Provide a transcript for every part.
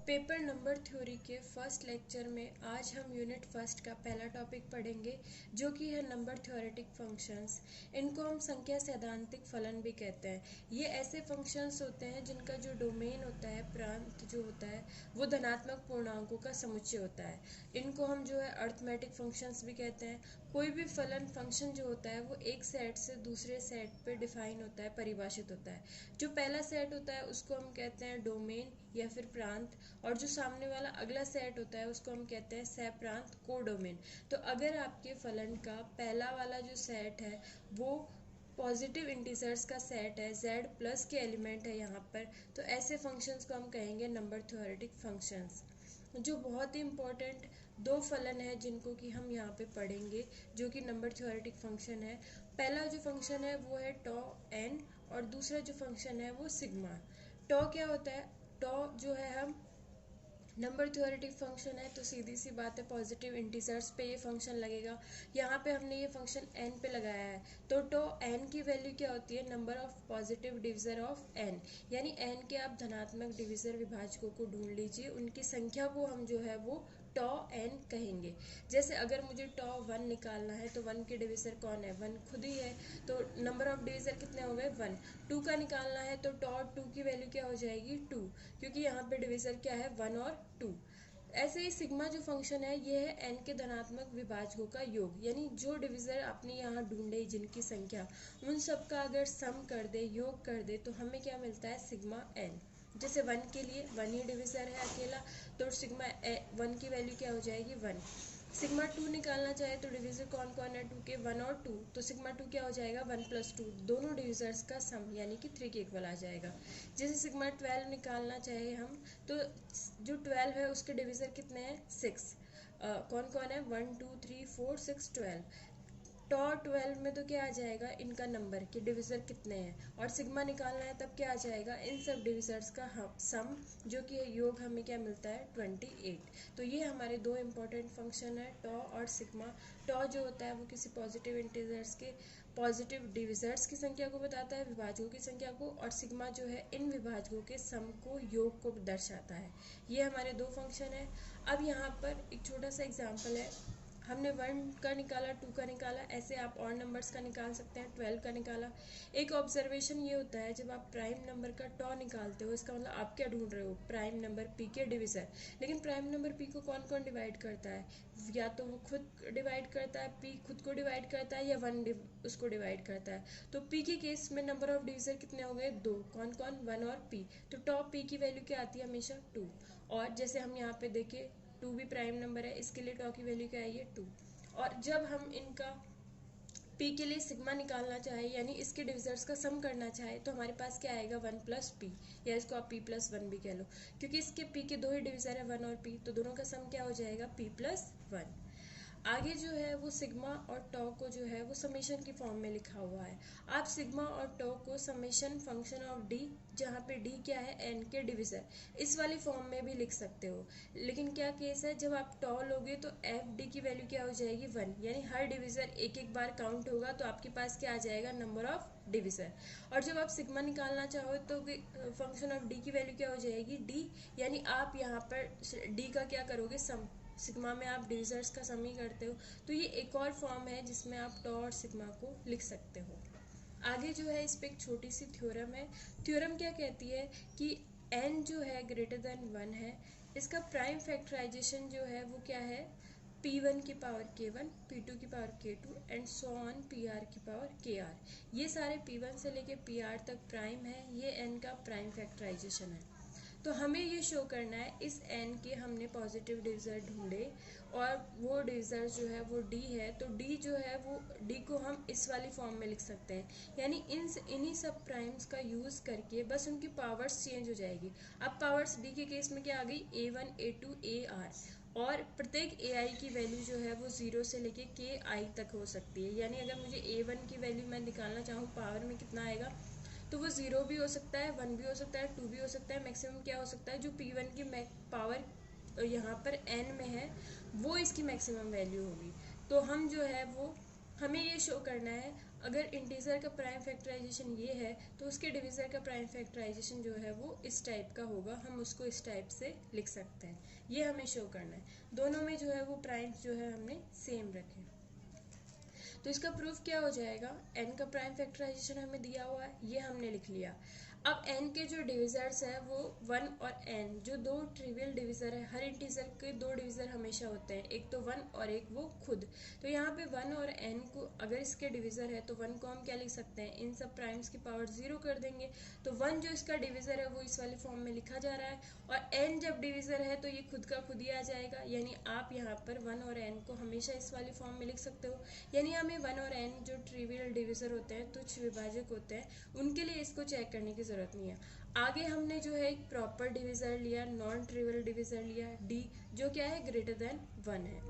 Paper number theory के first lecture में आज हम यूनिट फर्स्ट का पहला टॉपिक पढ़ेंगे जो कि है नंबर थ्योरेटिक फंक्शंस। इनको हम संख्या सैद्धांतिक फलन भी कहते हैं। ये ऐसे फंक्शंस होते हैं जिनका जो डोमेन होता है, प्रांत जो होता है, वो धनात्मक पूर्णांकों का समुच्चय होता है। इनको हम जो है अर्थमेटिक फंक्शंस भी कहते हैं। कोई भी फलन फंक्शन जो होता है वो एक सेट से दूसरे सेट पे डिफाइन होता है, परिभाषित होता है। जो पहला सेट होता है उसको हम कहते हैं डोमेन या फिर प्रांत, और जो सामने वाला अगला सेट होता है उसको हम कहते हैं सहप्रांत, कोडोमेन। तो अगर आपके फलन का पहला वाला जो सेट है वो पॉजिटिव इंटीजर्स का सेट है, z प्लस के एलिमेंट है यहाँ पर, तो ऐसे फंक्शंस को हम कहेंगे नंबर थ्योरेटिक फंक्शंस। जो बहुत ही इम्पोर्टेंट दो फलन है जिनको कि हम यहाँ पे पढ़ेंगे जो कि नंबर थ्योरेटिक फंक्शन है। पहला जो फंक्शन है वो है टॉ एन और दूसरा जो फंक्शन है वो सिग्मा। टॉ क्या होता है? टॉ जो है हम नंबर थ्योरेटिक फंक्शन है तो सीधी सी बात है पॉजिटिव इंटीजर्स पे ये फंक्शन लगेगा। यहाँ पे हमने ये फंक्शन n पे लगाया है तो टो n की वैल्यू क्या होती है? Number of positive divisor of n, यानी n के आप धनात्मक डिविजर विभाजकों को ढूंढ लीजिए, उनकी संख्या को हम जो है वो टॉ n कहेंगे। जैसे अगर मुझे टॉ 1 निकालना है तो 1 के डिविजर कौन है? 1 खुद ही है, तो नंबर ऑफ डिविजर कितने हो गए? 1। 2 का निकालना है तो टॉ 2 की वैल्यू क्या हो जाएगी? 2, क्योंकि यहाँ पे डिविजर क्या है? 1 और 2। ऐसे ही सिग्मा जो फंक्शन है ये है n के धनात्मक विभाजकों का योग, यानी जो डिविजर आपने यहाँ ढूंढे जिनकी संख्या, उन सब का अगर सम कर दे, योग कर दे, तो हमें क्या मिलता है? Sigma n। जैसे 1 के लिए 1 ही डिविजर है अकेला, तो सिग्मा 1 की वैल्यू क्या हो जाएगी? 1। सिग्मा 2 निकालना चाहे तो डिविजर कौन कौन है 2 के? 1 और 2, तो सिग्मा 2 क्या हो जाएगा? 1 प्लस 2, दोनों डिविजर्स का सम यानी कि 3 के इक्वल आ जाएगा। जैसे सिग्मा 12 निकालना चाहे हम तो जो 12 है उसके डिविजर कितने हैं? 6। कौन कौन है? 1 2 3 4 6 12। टॉ 12 में तो क्या आ जाएगा? इनका नंबर के डिविजर कितने हैं, और सिग्मा निकालना है तब क्या आ जाएगा? इन सब डिविजर्स का सम, जो कि योग हमें क्या मिलता है? 28। तो ये हमारे दो इंपॉर्टेंट फंक्शन है, टॉ और सिग्मा। टॉ जो होता है वो किसी पॉजिटिव इंटीजर्स के पॉजिटिव डिविजर्स की संख्या को बताता है, विभाजकों की संख्या को, और सिग्मा जो है इन विभाजकों के सम को, योग को दर्शाता है। ये हमारे दो फंक्शन है। अब यहाँ पर एक छोटा सा एग्जाम्पल है। हमने 1 का निकाला, 2 का निकाला, ऐसे आप और नंबर्स का निकाल सकते हैं। 12 का निकाला। एक ऑब्जर्वेशन ये होता है जब आप प्राइम नंबर का टॉ निकालते हो, इसका मतलब आप क्या ढूंढ रहे हो? प्राइम नंबर पी के डिविजर। लेकिन प्राइम नंबर पी को कौन कौन डिवाइड करता है? या तो वो खुद डिवाइड करता है, पी खुद को डिवाइड करता है, या 1 उसको डिवाइड करता है। तो पी के केस में नंबर ऑफ डिविजर कितने हो गए? 2। कौन कौन? 1 और पी। तो टॉ पी की वैल्यू क्या आती है? हमेशा 2। और जैसे हम यहाँ पे देखें 2 भी प्राइम नंबर है, इसके लिए टॉ की वैल्यू क्या है? ये 2। और जब हम इनका p के लिए सिग्मा निकालना चाहे, यानी इसके डिविजर्स का सम करना चाहे, तो हमारे पास क्या आएगा? 1 प्लस पी, या इसको आप p प्लस 1 भी कह लो, क्योंकि इसके p के दो ही डिविजर है, 1 और p, तो दोनों का सम क्या हो जाएगा? p plus 1। आगे जो है वो सिग्मा और टॉ को जो है वो समेशन की फॉर्म में लिखा हुआ है। आप सिग्मा और टॉ को समेशन फंक्शन ऑफ डी, जहाँ पे डी क्या है? एन के डिविजर, इस वाली फॉर्म में भी लिख सकते हो। लेकिन क्या केस है, जब आप टॉ लोगे तो एफ डी की वैल्यू क्या हो जाएगी? 1, यानी हर डिविजर एक एक बार काउंट होगा, तो आपके पास क्या आ जाएगा? Number of divisor. और जब आप सिग्मा निकालना चाहो तो फंक्शन ऑफ डी की वैल्यू क्या हो जाएगी? डी, यानी आप यहाँ पर डी का क्या करोगे? सम। सिग्मा में आप डिविजर्स का सम ही करते हो, तो ये एक और फॉर्म है जिसमें आप टॉ और सिग्मा को लिख सकते हो। आगे जो है इस पे एक छोटी सी थ्योरम है। थ्योरम क्या कहती है कि n जो है ग्रेटर देन 1 है, इसका प्राइम फैक्टराइजेशन जो है वो क्या है? p1 की पावर k1, p2 की power k2 and so on pr की पावर kr। ये सारे p1 से लेके pr तक प्राइम है, ये n का प्राइम फैक्टराइजेशन है। तो हमें ये शो करना है इस n के हमने पॉजिटिव डिविजर ढूंढे, और वो डिविजर जो है वो d है, तो d जो है वो d को हम इस वाली फॉर्म में लिख सकते हैं, यानी इन्हीं सब प्राइम्स का यूज़ करके बस उनकी पावर्स चेंज हो जाएगी। अब पावर्स d के केस में क्या आ गई? a1 a2 ar, और प्रत्येक ai की वैल्यू जो है वो 0 से लेके ki तक हो सकती है। यानी अगर मुझे a1 की वैल्यू मैं निकालना चाहूँ, पावर में कितना आएगा, तो वो 0 भी हो सकता है, 1 भी हो सकता है, 2 भी हो सकता है, मैक्सिमम क्या हो सकता है? जो p1 की पावर यहाँ पर n में है वो इसकी मैक्सिमम वैल्यू होगी। तो हम जो है वो हमें ये शो करना है अगर इंटीजर का प्राइम फैक्टराइजेशन ये है तो उसके डिवीज़र का प्राइम फैक्टराइजेशन जो है वो इस टाइप का होगा, हम उसको इस टाइप से लिख सकते हैं। ये हमें शो करना है, दोनों में जो है वो प्राइम्स जो है हमने सेम रखे। तो इसका प्रूफ क्या हो जाएगा, n का प्राइम फैक्टराइजेशन हमें दिया हुआ है, ये हमने लिख लिया। अब n के जो डिविजर्स है वो 1 और n, जो दो ट्रिवियल डिविजर है, हर इंटीजर के दो डिविजर हमेशा होते हैं, एक तो 1 और एक वो खुद। तो यहाँ पे 1 और n को अगर इसके डिविजर है तो 1 को हम क्या लिख सकते हैं, इन सब प्राइम्स की पावर 0 कर देंगे। तो 1 जो इसका डिविजर है वो इस वाले फॉर्म में लिखा जा रहा है, और n जब डिविजर है तो ये खुद का खुद ही आ जाएगा। यानी आप यहाँ पर 1 और n को हमेशा इस वाले फॉर्म में लिख सकते हो। यानी हमें 1 और n जो ट्रिवियल डिविजर होते हैं, तुच्छ विभाजक होते हैं, उनके लिए इसको चेक करने की ज़रूरत नहीं है। आगे हमने जो है एक प्रॉपर डिविजर लिया, नॉन ट्रिवियल डिविजर लिया d, जो क्या है ग्रेटर देन 1 है।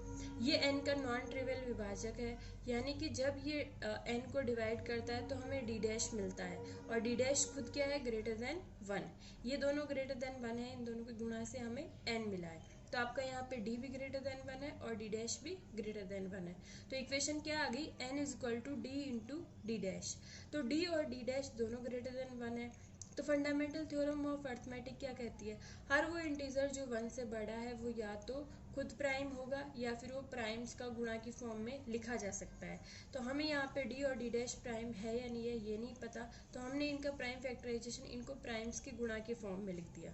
ये n का नॉन ट्रिवियल विभाजक है, यानी कि जब ये n को डिवाइड करता है तो हमें d डैश मिलता है, और d डैश खुद क्या है ग्रेटर देन 1। ये दोनों ग्रेटर देन 1 है, इन दोनों के गुणा से हमें n मिला है। तो आपका यहाँ पे d भी ग्रेटर देन 1 है और d डैश भी ग्रेटर देन 1 है। तो इक्वेशन क्या आ गई, n is equal to D into D dash. तो d और d डैश दोनों ग्रेटर देन 1 है। तो फंडामेंटल थ्योरम ऑफ अर्थमेटिक क्या कहती है, हर वो इंटीजर जो 1 से बड़ा है वो या तो खुद प्राइम होगा या फिर वो प्राइम्स का गुणा की फॉर्म में लिखा जा सकता है। तो हमें यहाँ पे d और d डैश प्राइम है या नहीं है ये नहीं पता, तो हमने इनका प्राइम फैक्टराइजेशन इनको प्राइम्स के गुणा के फॉर्म में लिख दिया।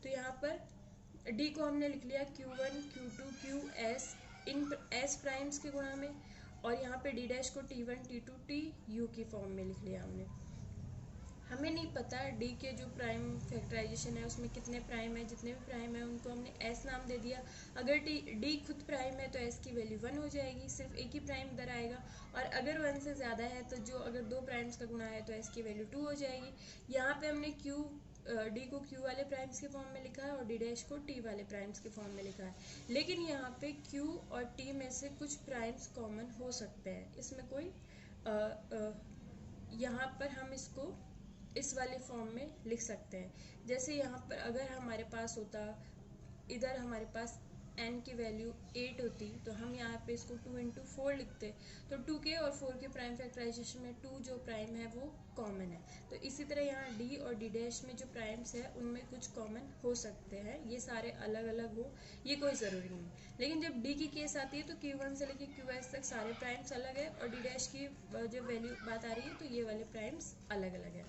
तो यहाँ पर d को हमने लिख लिया q1 q2 qs इन s प्राइम्स के गुणा में, और यहाँ पे d डैश को t1 t2 tu की फॉर्म में लिख लिया हमने। हमें नहीं पता d के जो प्राइम फैक्टराइजेशन है उसमें कितने प्राइम है, जितने भी प्राइम है उनको हमने s नाम दे दिया। अगर d खुद प्राइम है तो s की वैल्यू 1 हो जाएगी, सिर्फ एक ही प्राइम इधर आएगा। और अगर 1 से ज़्यादा है तो जो अगर दो प्राइम्स का गुणा है तो s की वैल्यू 2 हो जाएगी। यहाँ पे हमने d को q वाले प्राइम्स के फॉर्म में लिखा है और d डैश को t वाले प्राइम्स के फॉर्म में लिखा है, लेकिन यहाँ पे q और t में से कुछ प्राइम्स कॉमन हो सकते हैं, इसमें कोई यहाँ पर हम इसको इस वाले फॉर्म में लिख सकते हैं। जैसे यहाँ पर अगर हमारे पास होता, इधर हमारे पास n की वैल्यू 8 होती तो हम यहाँ पे इसको 2 इंटू 4 लिखते, तो 2 के और 4 के प्राइम फैक्टराइजेशन में 2 जो प्राइम है वो कॉमन है। तो इसी तरह यहाँ d और d डैश में जो प्राइम्स है उनमें कुछ कॉमन हो सकते हैं, ये सारे अलग अलग हो ये कोई ज़रूरी नहीं। लेकिन जब d की केस आती है तो q1 से लेकर qs तक सारे प्राइम्स अलग है, और d डैश की जब वैल्यू बात आ रही है तो ये वाले प्राइम्स अलग अलग है।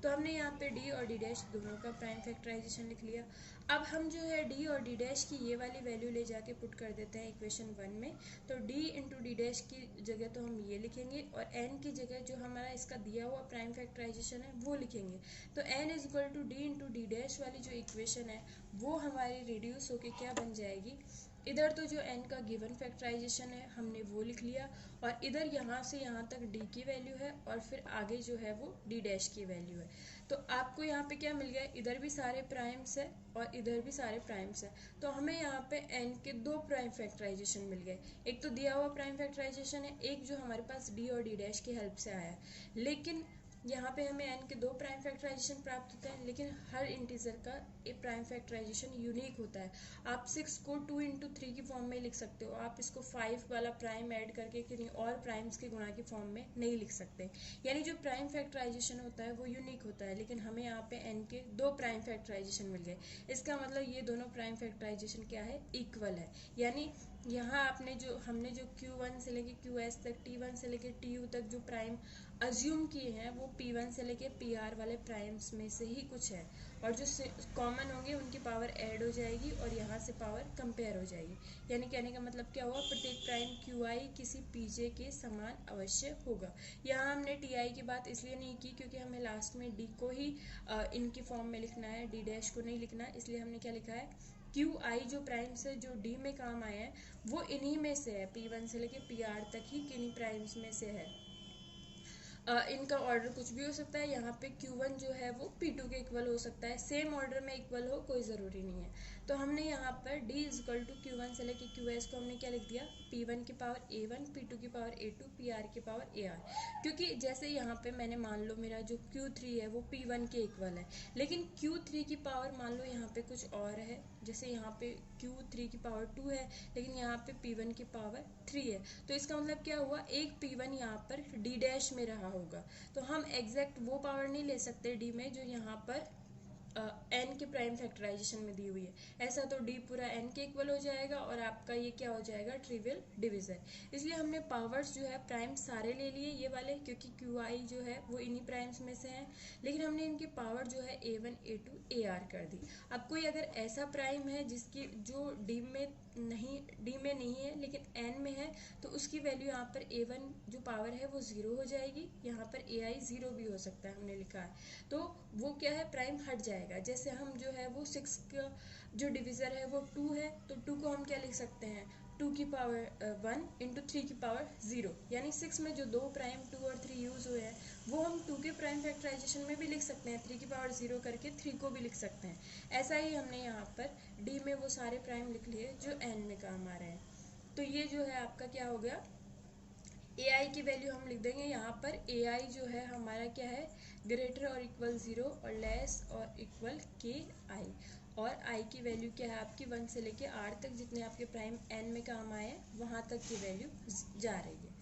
तो हमने यहाँ पे d और d डैश दोनों का प्राइम फैक्टराइजेशन लिख लिया। अब हम जो है d और d डैश की ये वाली वैल्यू ले जाके पुट कर देते हैं इक्वेशन 1 में। तो d इंटू डी डैश की जगह तो हम ये लिखेंगे, और n की जगह जो हमारा इसका दिया हुआ प्राइम फैक्टराइजेशन है वो लिखेंगे। तो n is equal to D into D dash वाली जो इक्वेशन है वो हमारी रिड्यूस होके क्या बन जाएगी, इधर तो जो n का गिवन फैक्टराइजेशन है हमने वो लिख लिया, और इधर यहाँ से यहाँ तक d की वैल्यू है और फिर आगे जो है वो d डैश की वैल्यू है। तो आपको यहाँ पे क्या मिल गया, इधर भी सारे प्राइम्स है और इधर भी सारे प्राइम्स है। तो हमें यहाँ पे n के दो प्राइम फैक्टराइजेशन मिल गए, एक तो दिया हुआ प्राइम फैक्टराइजेशन है, एक जो हमारे पास d और d डैश की हेल्प से आया है। लेकिन यहाँ पे हमें n के दो प्राइम फैक्टराइजेशन प्राप्त होते हैं, लेकिन हर इंटीजर का एक प्राइम फैक्टराइजेशन यूनिक होता है। आप 6 को 2 इंटू 3 की फॉर्म में लिख सकते हो, आप इसको 5 वाला प्राइम ऐड करके किन्हीं और प्राइम्स के गुणा की फॉर्म में नहीं लिख सकते। यानी जो प्राइम फैक्टराइजेशन होता है वो यूनिक होता है, लेकिन हमें यहाँ पे n के दो प्राइम फैक्टराइजेशन मिल गए। इसका मतलब ये दोनों प्राइम फैक्टराइजेशन क्या है, इक्वल है। यानी यहाँ हमने जो Q1 से लेके QS तक, T1 से लेके TU तक जो प्राइम अज्यूम किए हैं वो P1 से लेके PR वाले प्राइम्स में से ही कुछ है, और जो कॉमन होंगे उनकी पावर ऐड हो जाएगी और यहाँ से पावर कंपेयर हो जाएगी। यानी कहने का मतलब क्या हुआ, प्रत्येक प्राइम QI किसी PJ के समान अवश्य होगा। यहाँ हमने TI की बात इसलिए नहीं की क्योंकि हमें लास्ट में D को ही इनकी फॉर्म में लिखना है, D डैश को नहीं लिखना, इसलिए हमने क्या लिखा है, QI जो प्राइम्स है जो D में काम आए हैं वो इन्हीं में से है, P1 से लेके PR तक ही किन्हीं प्राइम्स में से है। इनका ऑर्डर कुछ भी हो सकता है, यहाँ पे Q1 जो है वो P2 के इक्वल हो सकता है, सेम ऑर्डर में इक्वल हो कोई ज़रूरी नहीं है। तो हमने यहाँ पर d इक्वल टू Q1 से लेके QS को हमने क्या लिख दिया, P1 की पावर A1, P2 की पावर A2, PR की पावर AR। क्योंकि जैसे यहाँ पे मैंने मान लो मेरा जो Q3 है वो P1 के इक्वल है, लेकिन Q3 की पावर मान लो यहाँ पे कुछ और है, जैसे यहाँ पे Q3 की पावर 2 है लेकिन यहाँ पे P1 की पावर 3 है। तो इसका मतलब क्या हुआ, एक P1 यहाँ पर D डैश में रहा होगा। तो हम एग्जैक्ट वो पावर नहीं ले सकते D में जो यहाँ पर n के प्राइम फैक्टराइजेशन में दी हुई है। ऐसा तो d पूरा n के इक्वल हो जाएगा और आपका ये क्या हो जाएगा, ट्रिवियल डिवीजर। इसलिए हमने पावर्स जो है प्राइम सारे ले लिए ये वाले, क्योंकि qi जो है वो इन्हीं प्राइम्स में से हैं, लेकिन हमने इनकी पावर जो है a1 a2 ar कर दी। अब कोई अगर ऐसा प्राइम है जिसकी जो d में नहीं है लेकिन n में है, तो उसकी वैल्यू यहाँ पर a1 जो पावर है वो 0 हो जाएगी, यहाँ पर ai 0 भी हो सकता है, हमने लिखा है। तो वो क्या है, प्राइम हट जाएगा। जैसे हम जो है वो 6 का जो डिविज़र है वो 2 है, तो 2 को हम क्या लिख सकते हैं, 2 की पावर 1 इंटू 3 की पावर 0, यानी 6 में जो दो प्राइम 2 और 3 यूज़ हुए हैं वो हम 2 के प्राइम फैक्टराइजेशन में भी लिख सकते हैं, 3 की पावर 0 करके 3 को भी लिख सकते हैं। ऐसा ही हमने यहाँ पर डी में वो सारे प्राइम लिख लिए जो एन में काम आ रहे हैं। तो ये जो है आपका क्या हो गया, ए आई की वैल्यू हम लिख देंगे यहाँ पर। ए आई जो है हमारा क्या है, ग्रेटर और इक्वल 0 और लेस और इक्वल के आई। और आई की वैल्यू क्या है आपकी 1 से लेके r तक, जितने आपके प्राइम n में काम आए हैं वहाँ तक की वैल्यू जा रही है।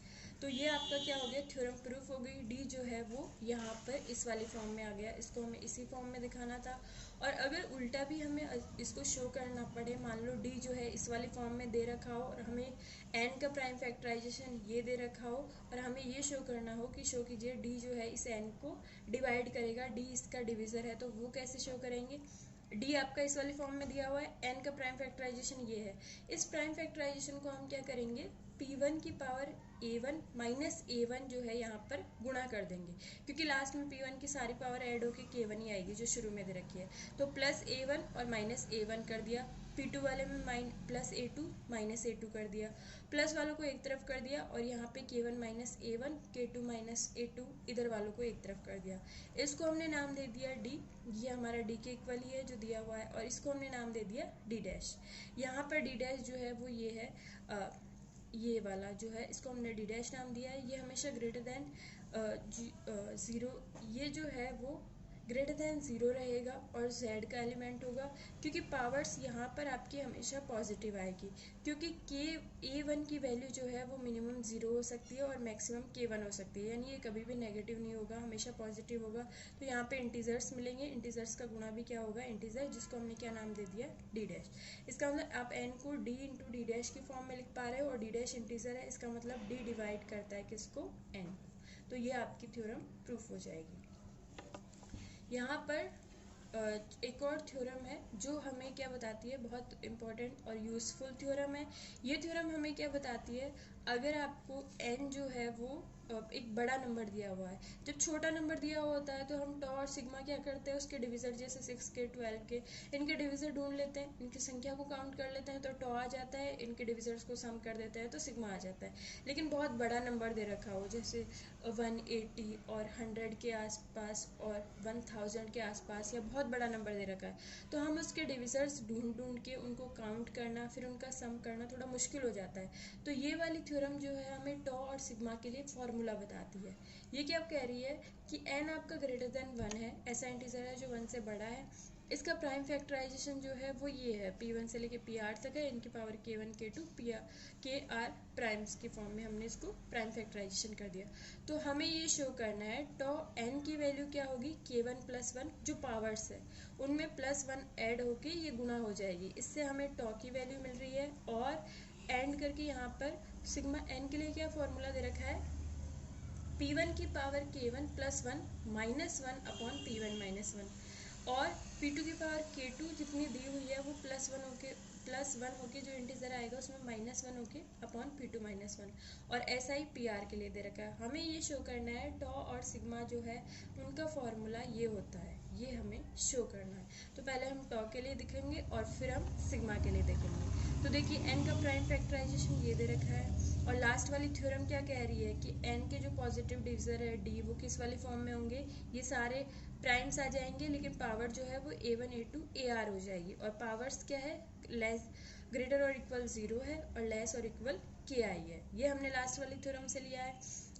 तो ये आपका क्या हो गया, थ्योरम प्रूफ हो गई। डी जो है वो यहाँ पर इस वाली फॉर्म में आ गया, इसको हमें इसी फॉर्म में दिखाना था। और अगर उल्टा भी हमें इसको शो करना पड़े, मान लो डी जो है इस वाली फॉर्म में दे रखा हो और हमें एन का प्राइम फैक्टराइजेशन ये दे रखा हो और हमें ये शो करना हो कि शो कीजिए डी जो है इस एन को डिवाइड करेगा, डी इसका डिविज़र है, तो वो कैसे शो करेंगे। डी आपका इस वाली फॉर्म में दिया हुआ है, एन का प्राइम फैक्टराइजेशन ये है। इस प्राइम फैक्टराइजेशन को हम क्या करेंगे, P1 की पावर A1 माइनस A1 जो है यहाँ पर गुणा कर देंगे, क्योंकि लास्ट में P1 की सारी पावर ऐड होकर K1 ही आएगी जो शुरू में दे रखी है। तो प्लस A1 और माइनस A1 कर दिया, P2 वाले में प्लस A2 माइनस A2 कर दिया, प्लस वालों को एक तरफ कर दिया और यहाँ पे K1 minus A1 K2 minus A2 इधर वालों को एक तरफ कर दिया। इसको हमने नाम दे दिया D, ये हमारा D के इक्वल ही है जो दिया हुआ है, और इसको हमने नाम दे दिया D डैश। यहाँ पर D डैश जो है वो ये है, ये वाला जो है इसको हमने डी डैश नाम दिया है। ये हमेशा ग्रेटर देन 0, ये जो है वो ग्रेटर देन 0 रहेगा और z का एलिमेंट होगा, क्योंकि पावर्स यहाँ पर आपकी हमेशा पॉजिटिव आएगी, क्योंकि A1 की वैल्यू जो है वो मिनिमम 0 हो सकती है और मैक्सिमम K1 हो सकती है, यानी ये कभी भी नेगेटिव नहीं होगा, हमेशा पॉजिटिव होगा। तो यहाँ पे इंटीजर्स मिलेंगे, इंटीजर्स का गुणा भी क्या होगा, इंटीजर, जिसको हमने क्या नाम दे दिया, डी डैश। इसका मतलब आप n को d इंटू डी डैश की फॉर्म में लिख पा रहे हो और डी डैश इंटीजर है, इसका मतलब d डिवाइड करता है किसको, n। तो ये आपकी थ्योरम प्रूफ हो जाएगी। यहाँ पर एक और थ्योरम है जो हमें क्या बताती है, बहुत इंपॉर्टेंट और यूज़फुल थ्योरम है। ये थ्योरम हमें क्या बताती है, अगर आपको n जो है वो एक बड़ा नंबर दिया हुआ है, जब छोटा नंबर दिया हुआ होता है तो हम टॉ और सिग्मा क्या करते हैं, उसके डिविज़र, जैसे 6 के 12 के, इनके डिविज़र ढूंढ लेते हैं, इनकी संख्या को काउंट कर लेते हैं तो टॉ आ जाता है, इनके डिविज़र्स को सम कर देते हैं तो सिग्मा आ जाता है। लेकिन बहुत बड़ा नंबर दे रखा हो, जैसे 180 और 100 के आसपास और 1000 के आसपास, या बहुत बड़ा नंबर दे रखा है, तो हम उसके डिविज़र्स ढूंढ के उनको काउंट करना, फिर उनका सम करना थोड़ा मुश्किल हो जाता है। तो ये वाली थ्योरम जो है हमें टॉ और सिग्मा के लिए फॉर्मूला बताती है। ये क्या कह रही है कि n आपका ग्रेटर देन 1 है, ऐसा इंटीजर है जो 1 से बड़ा है, इसका प्राइम फैक्टराइजेशन जो है वो ये है, P1 से लेके PR तक है, इनकी power K1 K2 KR primes की फॉर्म में हमने इसको प्राइम फैक्टराइजेशन कर दिया। तो हमें ये शो करना है टॉ n की वैल्यू क्या होगी, K1 प्लस 1, जो पावर्स है उनमें प्लस 1 ऐड होके ये गुणा हो जाएगी, इससे हमें टॉ की वैल्यू मिल रही है। और एंड करके यहाँ पर सिग्मा n के लिए क्या फॉर्मूला दे रखा है, P1 की power K1 plus 1 minus 1 upon P1 minus 1, और P2 की पावर K2 जितनी दी हुई है वो प्लस 1 होके जो इंटीजर आएगा उसमें माइनस 1 होके अपॉन P2 माइनस 1, और ऐसा ही PR के लिए दे रखा है। हमें ये शो करना है टॉ और सिग्मा जो है उनका फॉर्मूला ये होता है, ये हमें शो करना है। तो पहले हम टॉ के लिए दिखेंगे और फिर हम सिग्मा के लिए देखेंगे। तो देखिए n का प्राइम फैक्टराइजेशन ये दे रखा है और लास्ट वाली थ्योरम क्या कह रही है कि n के जो पॉजिटिव डिविजर है d वो किस वाली फॉर्म में होंगे, ये सारे प्राइम्स आ जाएंगे लेकिन पावर जो है वो a1 a2 ar हो जाएगी और पावर्स क्या है, लेस ग्रेटर और इक्वल 0 है और लेस और इक्वल ki है। ये हमने लास्ट वाली थ्योरम से लिया है।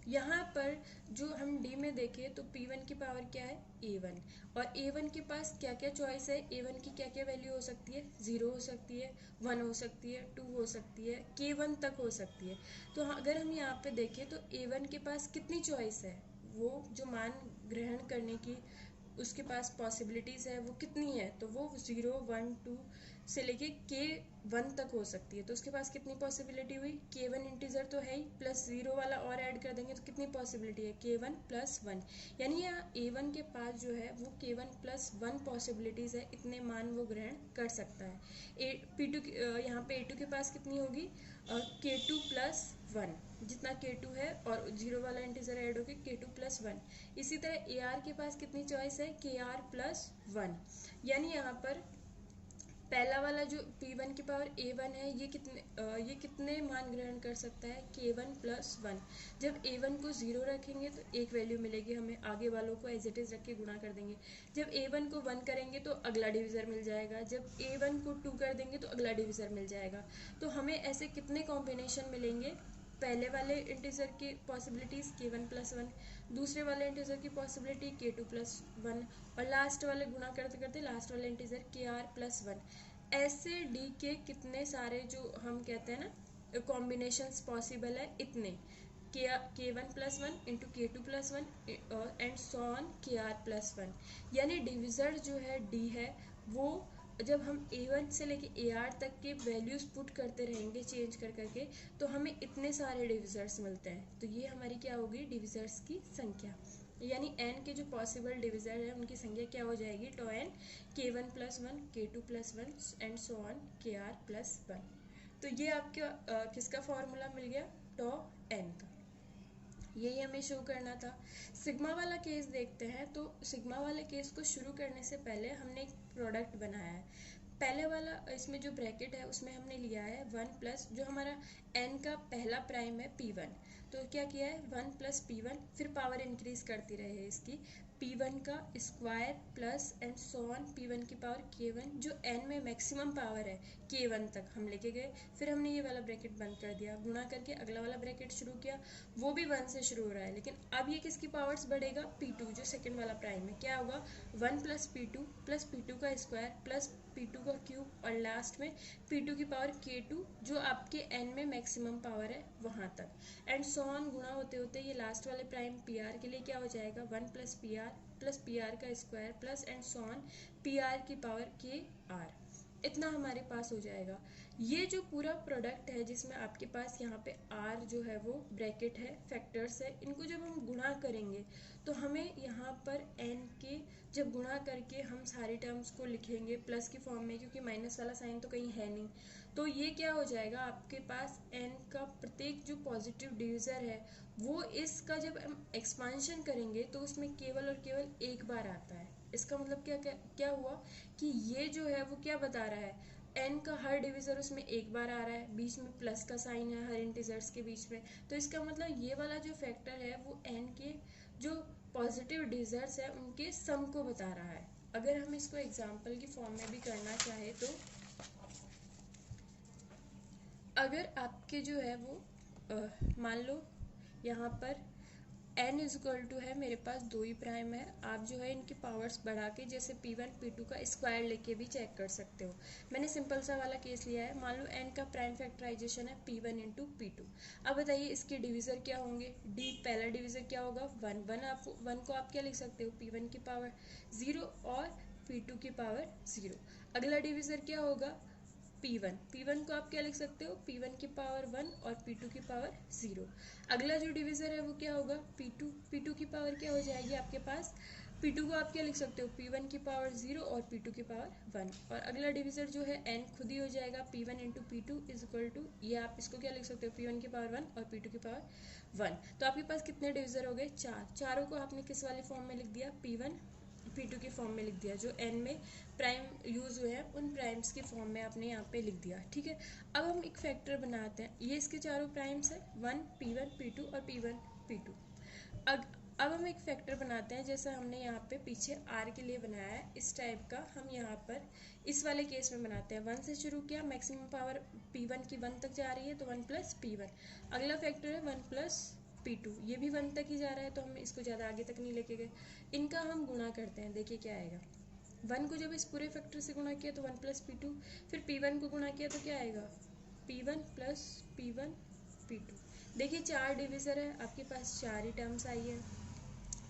यहाँ पर जो हम d में देखें तो p1 की पावर क्या है, a1 और a1 के पास क्या क्या चॉइस है, a1 की क्या क्या वैल्यू हो सकती है, 0 हो सकती है, 1 हो सकती है, 2 हो सकती है, k1 तक हो सकती है। तो अगर हम यहाँ पे देखें तो a1 के पास कितनी चॉइस है, वो जो मान ग्रहण करने की उसके पास पॉसिबिलिटीज़ है वो कितनी है, तो वो 0 1 2 से लेके k1 तक हो सकती है। तो उसके पास कितनी पॉसिबिलिटी हुई, k1 इंटीजर तो है ही, प्लस 0 वाला और ऐड कर देंगे तो कितनी पॉसिबिलिटी है, k1 प्लस 1, यानी यहाँ a1 के पास जो है वो k1 प्लस 1 पॉसिबिलिटीज़ है, इतने मान वो ग्रहण कर सकता है। p2 यहाँ पे a2 के पास कितनी होगी, k2 प्लस 1, जितना k2 है और 0 वाला इंटीजर ऐड होके k2 प्लस 1। इसी तरह AR के पास कितनी चॉइस है, KR प्लस 1, यानी यहाँ पर पहला वाला जो P1 की पावर A1 है ये कितने मान ग्रहण कर सकता है, K1 प्लस 1। जब A1 को 0 रखेंगे तो एक वैल्यू मिलेगी हमें, आगे वालों को एज इट इज़ रख के गुणा कर देंगे। जब A1 को 1 करेंगे तो अगला डिविज़र मिल जाएगा, जब A1 को 2 कर देंगे तो अगला डिविज़र मिल जाएगा। तो हमें ऐसे कितने कॉम्बिनेशन मिलेंगे, पहले वाले इंटीजर की पॉसिबिलिटीज़ k1 प्लस 1, दूसरे वाले इंटीजर की पॉसिबिलिटी k2 प्लस 1 और लास्ट वाले गुणा करते करते लास्ट वाले इंटीजर kr प्लस 1। ऐसे d के कितने सारे जो हम कहते हैं ना कॉम्बिनेशंस पॉसिबल है, इतने k1 plus 1 into k2 plus 1 and so on kr plus 1। यानी डिविज़र जो है d है वो जब हम a1 से लेके ar तक के वैल्यूज़ पुट करते रहेंगे चेंज कर करके तो हमें इतने सारे डिविज़र्स मिलते हैं। तो ये हमारी क्या होगी, डिविज़र्स की संख्या, यानी n के जो पॉसिबल डिविज़र है उनकी संख्या क्या हो जाएगी, टॉ n k1 plus 1 k2 plus 1 and so on kr plus 1। तो ये आपका किसका फॉर्मूला मिल गया, टॉ n का, यही हमें शो करना था। सिग्मा वाला केस देखते हैं। तो सिग्मा वाले केस को शुरू करने से पहले हमने एक प्रोडक्ट बनाया है। पहले वाला इसमें जो ब्रैकेट है उसमें हमने लिया है 1 प्लस जो हमारा n का पहला प्राइम है p1, तो क्या किया है 1 प्लस p1, फिर पावर इंक्रीज करती रहे इसकी, p1 का square plus and so on p1 की पावर k1, जो n में मैक्सिमम पावर है k1 तक हम लेके गए, फिर हमने ये वाला ब्रैकेट बंद कर दिया, गुणा करके अगला वाला ब्रैकेट शुरू किया, वो भी 1 से शुरू हो रहा है, लेकिन अब ये किसकी पावर्स बढ़ेगा, p2 जो सेकंड वाला प्राइम है, क्या होगा 1 प्लस p2 का स्क्वायर प्लस p2 का क्यूब और लास्ट में p2 की पावर k2 जो आपके n में मैक्सिमम पावर है वहाँ तक, एंड सो ऑन गुणा होते होते ये लास्ट वाले प्राइम pr के लिए क्या हो जाएगा 1 प्लस pr का square plus and so on pr की पावर kr, इतना हमारे पास हो जाएगा। ये जो पूरा प्रोडक्ट है जिसमें आपके पास यहाँ पे r जो है वो ब्रैकेट है, फैक्टर्स है, इनको जब हम गुणा करेंगे तो हमें यहाँ पर n के जब गुणा करके हम सारी टर्म्स को लिखेंगे प्लस की फॉर्म में, क्योंकि माइनस वाला साइन तो कहीं है नहीं, तो ये क्या हो जाएगा आपके पास n का प्रत्येक जो पॉजिटिव डिविज़र है वो इसका जब हम एक्सपांशन करेंगे तो उसमें केवल और केवल एक बार आता है। इसका मतलब क्या हुआ कि ये जो है वो क्या बता रहा है, n का हर डिविज़र उसमें एक बार आ रहा है, बीच में प्लस का साइन है हर इंटीजर्स के बीच में, तो इसका मतलब ये वाला जो फैक्टर है वो n के जो पॉजिटिव डिविज़र्स है उनके सम को बता रहा है। अगर हम इसको एग्जाम्पल की फॉर्म में भी करना चाहे तो अगर आपके जो है वो मान लो यहाँ पर n इज इक्वल टू है मेरे पास 2 ही प्राइम है, आप जो है इनकी पावर्स बढ़ा के जैसे p1 p2 का स्क्वायर लेके भी चेक कर सकते हो। मैंने सिंपल सा वाला केस लिया है, मान लो n का प्राइम फैक्टराइजेशन है p1 इंटू p2। अब बताइए इसके डिविज़र क्या होंगे, d पहला डिविज़र क्या होगा 1 आप 1 को आप क्या लिख सकते हो p1 की पावर 0 और p2 की पावर 0। अगला डिविज़र क्या होगा p1 को आप क्या लिख सकते हो p1 की पावर 1 और p2 की पावर 0। अगला जो डिविज़र है वो क्या होगा p2 की पावर क्या हो जाएगी आपके पास, p2 को आप क्या लिख सकते हो p1 की पावर 0 और p2 की पावर 1, और अगला डिविज़र जो है n खुद ही हो जाएगा p1 into p2 is equal to, ये आप इसको क्या लिख सकते हो p1 की पावर 1 और p2 की पावर 1। तो आपके पास कितने डिविज़र हो गए, चारों को आपने किस वाली फॉर्म में लिख दिया p1 P2 की फॉर्म में लिख दिया, जो n में प्राइम यूज़ हुए हैं उन प्राइम्स की फॉर्म में आपने यहाँ पे लिख दिया, ठीक है। अब हम एक फैक्टर बनाते हैं, ये इसके चारों प्राइम्स है 1 P1 P2 और P1 P2। अब हम एक फैक्टर बनाते हैं जैसा हमने यहाँ पे पीछे r के लिए बनाया है, इस टाइप का हम यहाँ पर इस वाले केस में बनाते हैं। 1 से शुरू किया, मैक्सिमम पावर P1 की 1 तक जा रही है तो 1 + P1। अगला फैक्टर है 1 + P2, ये भी 1 तक ही जा रहा है तो हम इसको ज़्यादा आगे तक नहीं लेके गए। इनका हम गुणा करते हैं, देखिए क्या आएगा। 1 को जब इस पूरे फैक्टर से गुणा किया तो 1 + P2, फिर P1 को गुणा किया तो क्या आएगा, P1 + P1 P2। देखिए 4 डिविज़र है, आपके पास 4 ही टर्म्स आई है।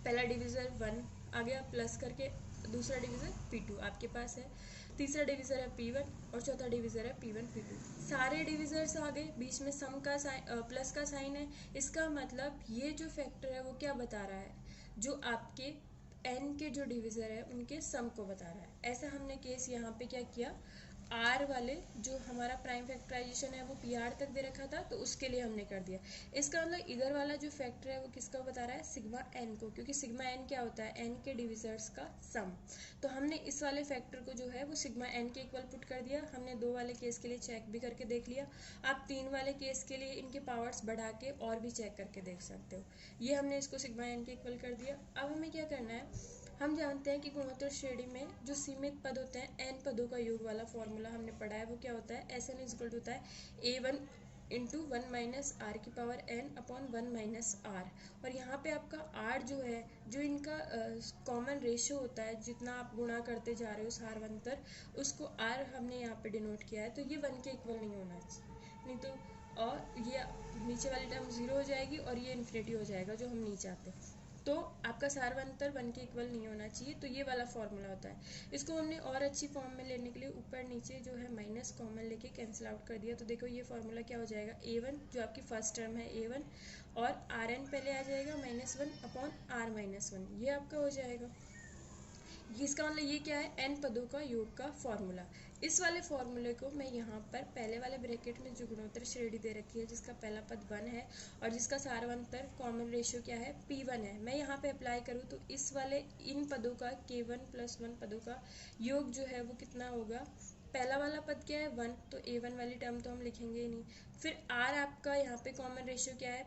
पहला डिविज़र 1 आ गया, प्लस करके दूसरा डिविज़र P2 आपके पास है, तीसरा डिविज़र है P1 और चौथा डिविज़र है P1 P2। सारे डिविज़र्स आ गए, बीच में सम का साइन प्लस का साइन है। इसका मतलब ये जो फैक्टर है वो क्या बता रहा है, जो आपके n के जो डिविज़र है उनके सम को बता रहा है। ऐसा हमने केस यहाँ पे क्या किया, r वाले जो हमारा प्राइम फैक्टराइजेशन है वो pr तक दे रखा था तो उसके लिए हमने कर दिया। इसका मतलब इधर वाला जो फैक्टर है वो किसका बता रहा है, सिग्मा n को, क्योंकि सिग्मा n क्या होता है, n के डिविजर्स का सम। तो हमने इस वाले फैक्टर को जो है वो सिग्मा n के इक्वल पुट कर दिया। हमने 2 वाले केस के लिए चेक भी करके देख लिया, आप 3 वाले केस के लिए इनके पावर्स बढ़ा के और भी चेक करके देख सकते हो। ये हमने इसको सिग्मा n के इक्वल कर दिया। अब हमें क्या करना है, हम जानते हैं कि गुणोत्तर श्रेणी में जो सीमित पद होते हैं n पदों का योग वाला फॉर्मूला हमने पढ़ा है, वो क्या होता है, Sn = होता है A1 × 1 - r की पावर n अपॉन 1 - r। और यहाँ पे आपका r जो है, जो इनका कॉमन रेशियो होता है, जितना आप गुणा करते जा रहे हो सारवंतर, उसको r हमने यहाँ पे डिनोट किया है। तो ये 1 के इक्वल नहीं होना चाहिए, नहीं तो और ये नीचे वाली टर्म 0 हो जाएगी और ये इन्फिनिटी हो जाएगा, जो हम नहीं चाहते। तो आपका सारवंतर 1 के इक्वल नहीं होना चाहिए, तो ये वाला फॉर्मूला होता है। इसको हमने और अच्छी फॉर्म में लेने के लिए ऊपर नीचे जो है माइनस कॉमन लेके कैंसिल आउट कर दिया। तो देखो ये फॉर्मूला क्या हो जाएगा, A1 जो आपकी फर्स्ट टर्म है A1 और Rn पहले आ जाएगा -1 अपॉन r-1, ये आपका हो जाएगा। इसका मतलब ये क्या है, n पदों का योग का फॉर्मूला। इस वाले फॉर्मूले को मैं यहाँ पर पहले वाले ब्रैकेट में जो गुणोत्तर श्रेणी दे रखी है, जिसका पहला पद 1 है और जिसका सारवंतर कॉमन रेशियो क्या है, P1 है, मैं यहाँ पे अप्लाई करूँ तो इस वाले इन पदों का K1 + 1 पदों का योग जो है वो कितना होगा, पहला वाला पद क्या है 1, तो A1 वाली टर्म तो हम लिखेंगे ही नहीं। फिर R आपका यहाँ पे कॉमन रेशियो क्या है,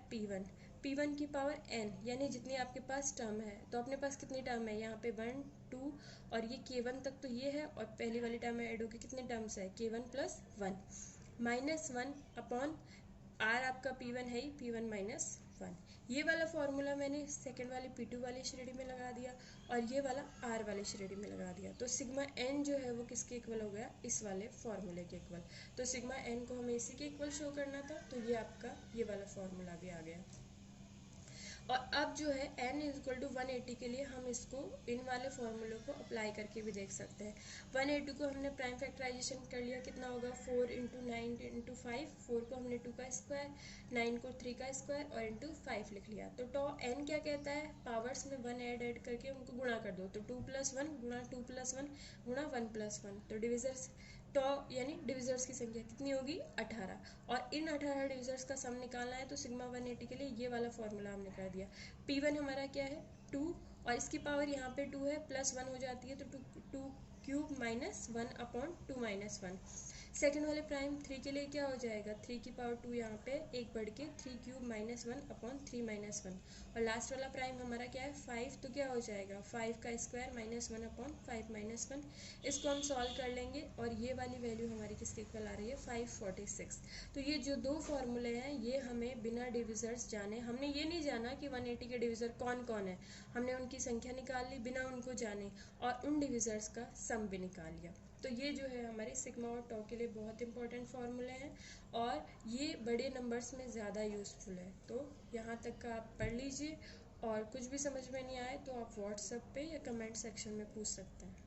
P1 की पावर n, यानी जितनी आपके पास टर्म है। तो अपने पास कितनी टर्म है यहाँ पे 1 2 और ये K1 तक तो ये है, और पहली वाली टर्म में ऐड होकर कितने टर्म्स है, K1 + 1 -1 अपॉन R आपका P1 है ही, P1 - 1। ये वाला फॉर्मूला मैंने सेकेंड वाली P2 वाली श्रेणी में लगा दिया और ये वाला R वाली श्रेणी में लगा दिया। तो सिग्मा n जो है वो किसके इक्वल हो गया, इस वाले फॉर्मूले के इक्वल। तो सिग्मा n को हमें इसी के इक्वल शो करना था, तो ये आपका ये वाला फॉर्मूला भी आ गया। और अब जो है n = 180 के लिए हम इसको इन वाले फॉर्मूलों को अप्लाई करके भी देख सकते हैं। 180 को हमने प्राइम फैक्टराइजेशन कर लिया, कितना होगा 4 × 9 × 5, 4 को हमने 2 का स्क्वायर, 9 को 3 का स्क्वायर और इंटू 5 लिख लिया। तो n क्या कहता है, पावर्स में 1 ऐड करके उनको गुणा कर दो, तो 2 + 1 गुणा 2 + 1 गुणा 1 + 1, तो डिविजर्स यानी डिविजर्स की संख्या कितनी होगी 18, और इन 18 डिविजर्स का सम निकालना है। तो सिग्मा 180 के लिए ये वाला फॉर्मूला हमने कर दिया। P1 हमारा क्या है 2 और इसकी पावर यहाँ पे 2 है, +1 हो जाती है, तो 2 क्यूब -1 अपॉन 2 - 1। सेकेंड वाले प्राइम 3 के लिए क्या हो जाएगा, 3 की पावर 2 यहाँ पे एक बढ़ के 3 क्यूब -1 अपॉन 3 - 1। और लास्ट वाला प्राइम हमारा क्या है 5, तो क्या हो जाएगा 5 का स्क्वायर -1 अपॉन 5 - 1। इसको हम सॉल्व कर लेंगे और ये वाली वैल्यू हमारी किसके इक्वल आ रही है 546। तो ये जो दो फॉर्मूले हैं ये हमें बिना डिविजर्स जाने, हमने ये नहीं जाना कि 180 के डिविज़र कौन कौन है, हमने उनकी संख्या निकाल ली बिना उनको जाने और उन डिविजर्स का सम भी निकाल लिया। तो ये जो है हमारे सिग्मा और टॉ के लिए बहुत इंपॉर्टेंट फार्मूले हैं और ये बड़े नंबर्स में ज़्यादा यूज़फुल है। तो यहाँ तक का आप पढ़ लीजिए और कुछ भी समझ में नहीं आए तो आप व्हाट्सएप पे या कमेंट सेक्शन में पूछ सकते हैं।